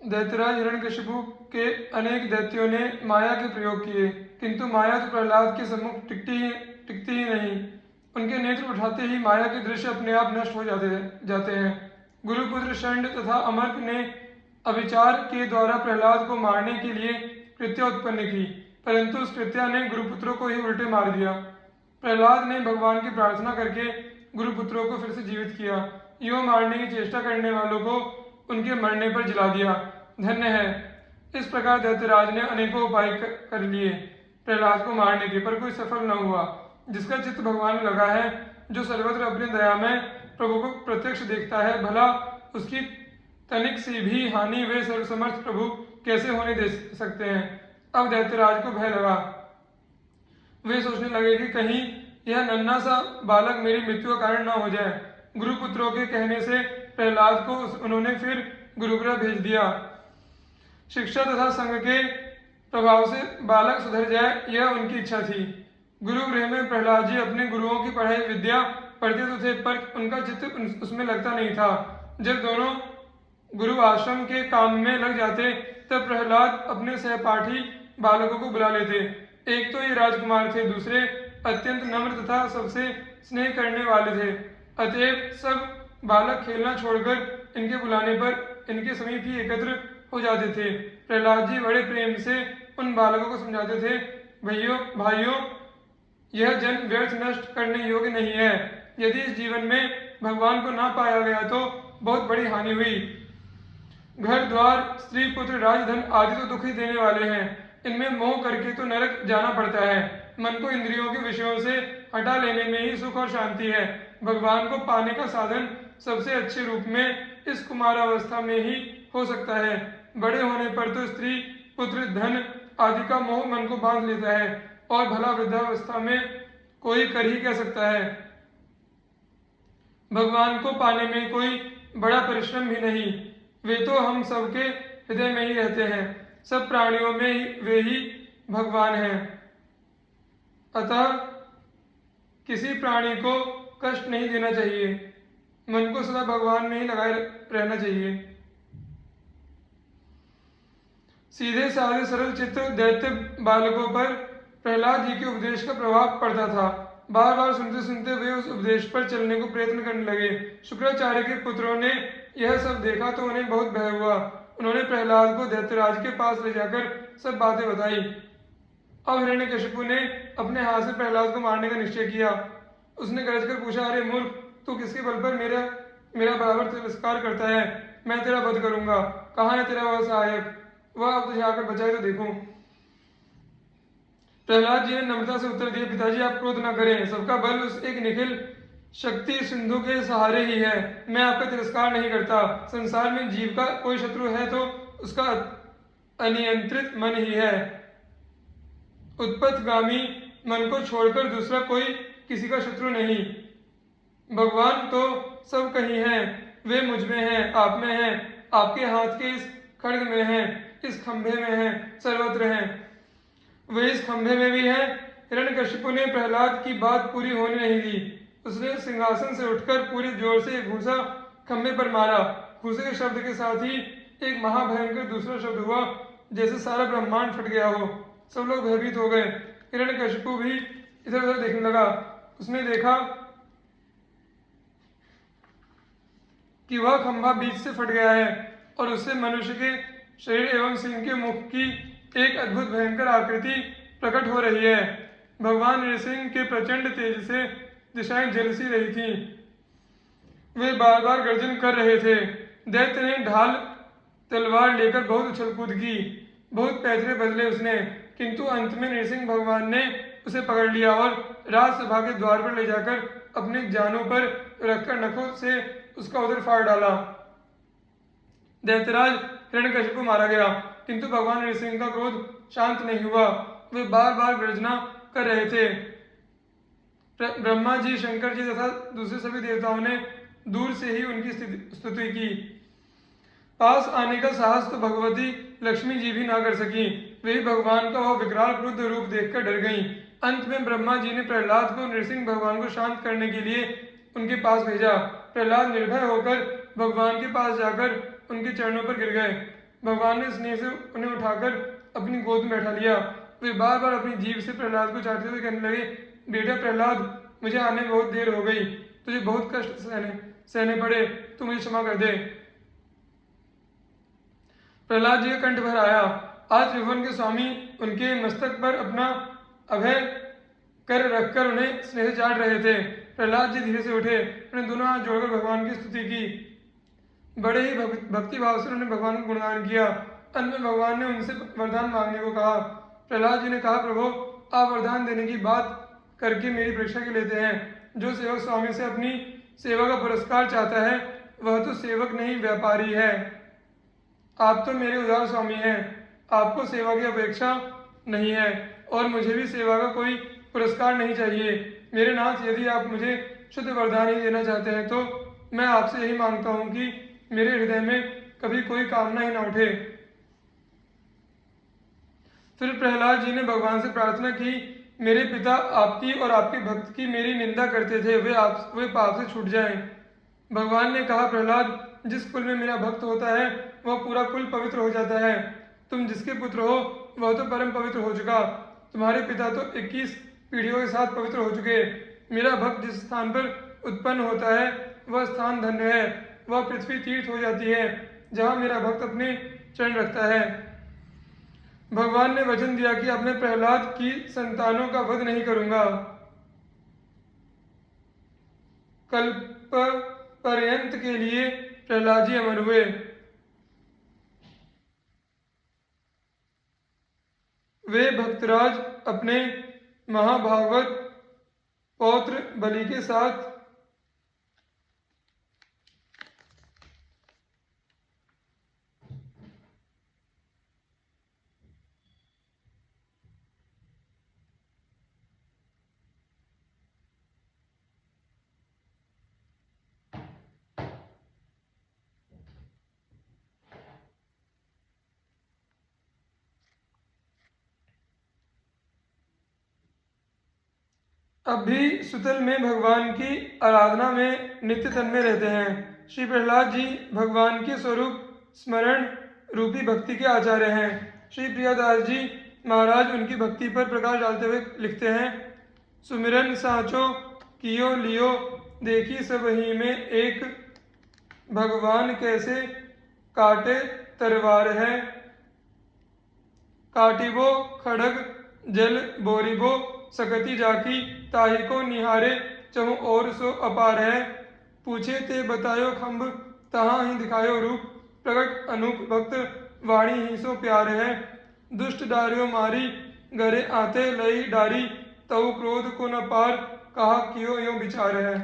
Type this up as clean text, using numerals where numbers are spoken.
दैत्यराज हिरण्यकशिपु के अनेक दैत्यों ने माया के प्रयोग किए, किंतु माया तो प्रहलाद के सम्मुख टिकती ही नहीं। उनके नेत्र उठाते ही माया के दृश्य अपने आप नष्ट हो जाते हैं। गुरुपुत्र षंड तथा अमर्क ने अविचार के द्वारा प्रहलाद को मारने के लिए कृत्या उत्पन्न की, परंतु उस कृत्या ने गुरुपुत्रों को ही उल्टे मार दिया। प्रहलाद ने भगवान की प्रार्थना करके गुरुपुत्रों को फिर से जीवित किया। यूं मारने की चेष्टा करने वालों को उनके मरने पर जला दिया। धन्य है। इस प्रकार दैत्यराज ने अनेकों उपाय कर लिए प्रहलाद को मारने के, पर कोई सफल न हुआ। जिसका चित्त भगवान में लगा है, जो सर्वत्र अपनी दया में प्रभु को प्रत्यक्ष देखता है, भला उसकी तनिक सी भी हानि वे सर्वसमर्थ प्रभु कैसे होने दे सकते हैं। अब दैत्यराज को भय लगा। वे सोचने लगे कि कहीं यह नन्हा सा बालक मेरी मृत्यु का कारण न हो जाए। गुरुपुत्रों के कहने से प्रहलाद को उन्होंने फिर गुरुगृह भेज दिया। शिक्षा तथा संघ के प्रभाव से बालक सुधर जाए, यह उनकी इच्छा थी। गुरुगृह में प्रहलाद जी अपने गुरुओं की पढ़ाई विद्या पढ़ते तो थे, पर उनका चित्त उसमें लगता नहीं था। जब दोनों गुरु आश्रम के काम में लग जाते, तब प्रहलाद अपने सहपाठी बालकों को बुला लेते। एक तो ये राजकुमार थे, दूसरे अत्यंत नम्र तथा सबसे स्नेह करने वाले थे। अतएव सब बालक खेलना छोड़कर इनके बुलाने पर इनके समीप ही एकत्र हो जाते थे। प्रहलाद जी बड़े प्रेम से उन बालकों को समझाते थे, भाइयों, यह जन्म व्यर्थ नष्ट करने योग्य नहीं है। यदि इस जीवन में भगवान को ना पाया गया तो बहुत बड़ी हानि हुई। घर द्वार, स्त्री पुत्र, राजधन आदि तो दुख ही देने वाले हैं। इनमें मोह करके तो नरक जाना पड़ता है। मन को इंद्रियों के विषयों से हटा लेने में ही सुख और शांति है। भगवान को पाने का साधन सबसे अच्छे रूप में इस कुमारावस्था में ही हो सकता है। बड़े होने पर तो स्त्री पुत्र धन आदि का मोह मन को बांध लेता है, और भला वृद्धावस्था में कोई कर ही कह सकता है। भगवान को पाने में कोई बड़ा परिश्रम भी नहीं। वे तो हम सबके हृदय में ही रहते हैं। सब प्राणियों में वे ही भगवान हैं। अतः किसी प्राणी को कष्ट नहीं देना चाहिए। मन को सदा भगवान में ही लगाए रहना चाहिए। सीधे साधे सरल चित्त दैत्य बालकों पर प्रहलाद जी के उपदेश का प्रभाव पड़ता था। बार बार सुनते सुनते वे उस उपदेश पर चलने को प्रयत्न करने लगे। शुक्राचार्य के पुत्रों ने यह सब देखा तो उन्हें बहुत भय हुआ। उन्होंने प्रहलाद को दैत्यराज के पास ले जाकर सब बातें बताई। अब हिरण्यकशिपु ने अपने हाथ से प्रहलाद को मारने का निश्चय किया। उसने गरज कर पूछा, अरे मूर्ख, तू किसके बल पर मेरा बराबर तिरस्कार करता है? मैं तेरा वध करूंगा। कहाँ है तेरा वह सहायक? वह अब तुझे आकर बचाए तो देखूं। प्रहलाद जी ने नम्रता से उत्तर दिया, पिताजी आप क्रोध न करें। सबका बल उस एक निखिल शक्ति सिंधु के सहारे ही है। मैं आपका तिरस्कार नहीं करता। संसार में जीव का कोई शत्रु है तो उसका अनियंत्रित मन ही है। उत्पथगामी मन को छोड़कर दूसरा कोई किसी का शत्रु नहीं। भगवान तो सब कहीं हैं। वे मुझ में हैं, आप में हैं, आपके हाथ के इस खड्ग में हैं, इस खंभे में हैं, सर्वत्र हैं। वे इस खंभे में भी हैं। हिरण्यकशिपु ने प्रहलाद की बात पूरी होने नहीं दी। उसने सिंहासन से उठकर पूरे जोर से एक घूसा खंभे पर मारा। घूसे के शब्द के साथ ही एक महाभयंकर दूसरा शब्द हुआ, जैसे सारा ब्रह्मांड फट गया हो। सब लोग भयभीत हो गए। हिरण्यकशिपु भी इधर उधर देखने लगा। उसने देखा कि वह खंभा बीच से फट गया है और उससे मनुष्य के शरीर एवं सिंह के मुख की एक अद्भुत भयंकर आकृति प्रकट हो रही है। भगवान नृसिंह के प्रचंड तेज से दिशाएं जलसी रही थीं। वे बार बार गर्जन कर रहे थे। दैत्य ने ढाल तलवार लेकर बहुत उछल कूद की। बहुत पैतरे बदले उसने, किंतु अंत में नृसिंह भगवान ने उसे पकड़ लिया और राजसभा के द्वार पर ले जाकर अपने जानों पर रखकर नखों से उसका उदर फाड़ डाला। दैत्यराज हिरण्यकशिपु मारा गया, किंतु भगवान नृसिंह का क्रोध शांत नहीं हुआ। वे बार बार गर्जना कर रहे थे। ब्रह्मा जी, शंकर जी तथा दूसरे सभी देवताओं ने दूर से ही उनकी स्तुति की। पास आने का साहस तो भगवती लक्ष्मी जी भी ना कर सकी। वे भगवान का वह विकराल क्रुद्ध रूप देखकर डर गईं। अंत में ब्रह्मा जी ने प्रहलाद को नृसिंह भगवान को शांत करने के लिए उनके पास भेजा। प्रहलाद निर्भय होकर भगवान के पास जाकर उनके चरणों पर गिर गए। भगवान ने स्नेह से उन्हें उठाकर अपनी गोद में बैठा लिया। वे बार बार अपनी जीभ से प्रहलाद को चाटते हुए कहने लगे, बेटा प्रहलाद, मुझे आने में बहुत देर हो गई, तुझे बहुत कष्ट सहने पड़े, तू मुझे क्षमा कर दे। प्रहलाद जी का कंठ भर आया। आज त्रिभुवन के स्वामी उनके मस्तक पर अपना अभय कर रखकर उन्हें स्नेह से चाट रहे थे। प्रहलाद जी धीरे से उठे, उन्हें दोनों हाथ जोड़कर भगवान की स्तुति की। बड़े ही भक्ति भाव से उन्होंने भगवान का गुणगान किया। अंत में भगवान ने उनसे वरदान मांगने को कहा। प्रहलाद जी ने कहा, प्रभु, आप वरदान देने की बात करके मेरी परीक्षा के लेते हैं। जो सेवक स्वामी से अपनी सेवा का पुरस्कार चाहता है वह तो सेवक नहीं, व्यापारी है। आप तो मेरे उदार स्वामी हैं, आपको सेवा की अपेक्षा नहीं है और मुझे भी सेवा का कोई पुरस्कार नहीं चाहिए। मेरे नाथ, यदि आप मुझे शुद्ध वरदान ही देना चाहते हैं तो मैं आपसे यही मांगता हूं कि मेरे हृदय में कभी कोई कामना ही ना उठे। फिर प्रहलाद जी ने भगवान से प्रार्थना की, मेरे पिता आपकी और आपके भक्त की मेरी निंदा करते थे, वे पाप से छूट जाएं। भगवान ने कहा, प्रहलाद, जिस कुल में मेरा भक्त होता है वह पूरा कुल पवित्र हो जाता है। तुम जिसके पुत्र हो वह तो परम पवित्र हो चुका। तुम्हारे पिता तो 21 पीढ़ियों के साथ पवित्र हो चुके। मेरा भक्त जिस स्थान पर उत्पन्न होता है वह स्थान धन्य है। वह पृथ्वी तीर्थ हो जाती है जहाँ मेरा भक्त अपने चरण रखता है। भगवान ने वचन दिया कि अब मैं प्रहलाद की संतानों का वध नहीं करूंगा। कल्प पर्यंत के लिए प्रहलाद जी अमर हुए। वे भक्तराज अपने महाभागवत पौत्र बलि के साथ अब भी सुतल में भगवान की आराधना में नित्य तन्मय रहते हैं। श्री प्रहलाद जी भगवान के स्वरूप स्मरण रूपी भक्ति के आचार्य हैं। श्री प्रियादास जी महाराज उनकी भक्ति पर प्रकाश डालते हुए लिखते हैं, सुमिरन साचो कियो लियो, देखी सब ही में एक, भगवान कैसे काटे तरवार है, काटिबो खड़ग जल बोरिबो, सकती जाकी ताही को निहारे, चहु और सो अपार है, पूछे ते बतायो खम्भ तहाँ ही दिखायो रूप, प्रकट अनूप भक्त वाणी ही सो प्यार है, दुष्ट डारियो मारी घरे आते लई डारी, तऊ क्रोध को न पार, कहा कियो यो विचार है।